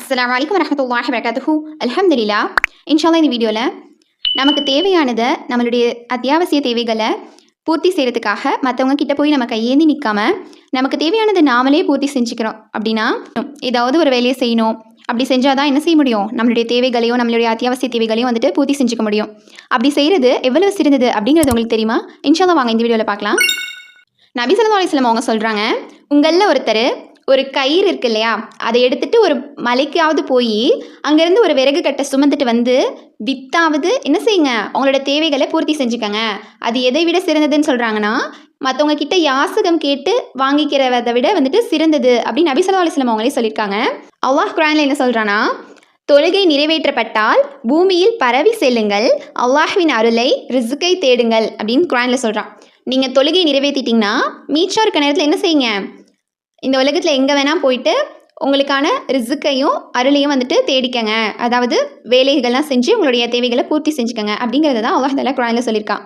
அஸ்ஸலாமு அலைக்கும் வரஹ்மத்துல்லாஹி வபரகாத்துஹு. அல்ஹம்துலில்லாஹ். இன்ஷால்லா இந்த வீடியோவில் நமக்கு தேவையானதை நம்மளுடைய அத்தியாவசிய தேவைகளை பூர்த்தி செய்கிறதுக்காக மற்றவங்க கிட்ட போய் நம்ம கையேந்தி நிற்காம நமக்கு தேவையானதை நாமளே பூர்த்தி செஞ்சுக்கிறோம் அப்படின்னா ஏதாவது ஒரு வேலையை செய்யணும். அப்படி செஞ்சால் தான் என்ன செய்ய முடியும், நம்மளுடைய தேவைகளையும் நம்மளுடைய அத்தியாவசிய தேவைகளையும் வந்துட்டு பூர்த்தி செஞ்சுக்க முடியும். அப்படி செய்கிறது எவ்வளவு சிறந்தது அப்படிங்கிறது உங்களுக்கு தெரியுமா? இன்ஷால்லா வாங்க இந்த வீடியோவில் பார்க்கலாம். நபி ஸல்லல்லாஹு அலைஹி வஸல்லம் அவங்க சொல்கிறாங்க, உங்களில் ஒருத்தர் ஒரு கயிறு இருக்கு இல்லையா, அதை எடுத்துகிட்டு ஒரு மலைக்காவது போய் அங்கேருந்து ஒரு விறகு கட்டை சுமந்துட்டு வந்து வித்தாவது என்ன செய்யுங்க, உங்களோட தேவைகளை பூர்த்தி செஞ்சுக்கங்க. அது எதை விட சிறந்ததுன்னு சொல்கிறாங்கன்னா, மற்றவங்க கிட்ட யாசகம் கேட்டு வாங்கிக்கிறத விட வந்துட்டு சிறந்தது அப்படின்னு நபி ஸல்லல்லாஹு அலைஹி வஸல்லம் அவங்களே சொல்லியிருக்காங்க. அல்லாஹ் குர்ஆனில் என்ன சொல்கிறான்னா, தொழுகை நிறைவேற்றப்பட்டால் பூமியில் பரவி செல்லுங்கள், அல்லாஹ்வின் அருளை ரிஸ்கை தேடுங்கள் அப்படின்னு குர்ஆனில் சொல்கிறான். நீங்கள் தொழுகை நிறைவேற்றிட்டிங்கன்னா மீச்சா இருக்க நேரத்தில் என்ன செய்யுங்க, இந்த உலகத்தில் எங்கே வேணால் போயிட்டு உங்களுக்கான ரிஸ்கையும் அருளையும் வந்துட்டு தேடிக்கங்க. அதாவது வேலைகள்லாம் செஞ்சு உங்களுடைய தேவைகளை பூர்த்தி செஞ்சுக்கங்க அப்படிங்கிறத தான் அல்லாஹ் தஆலா குர்ஆனில் சொல்லியிருக்கான்.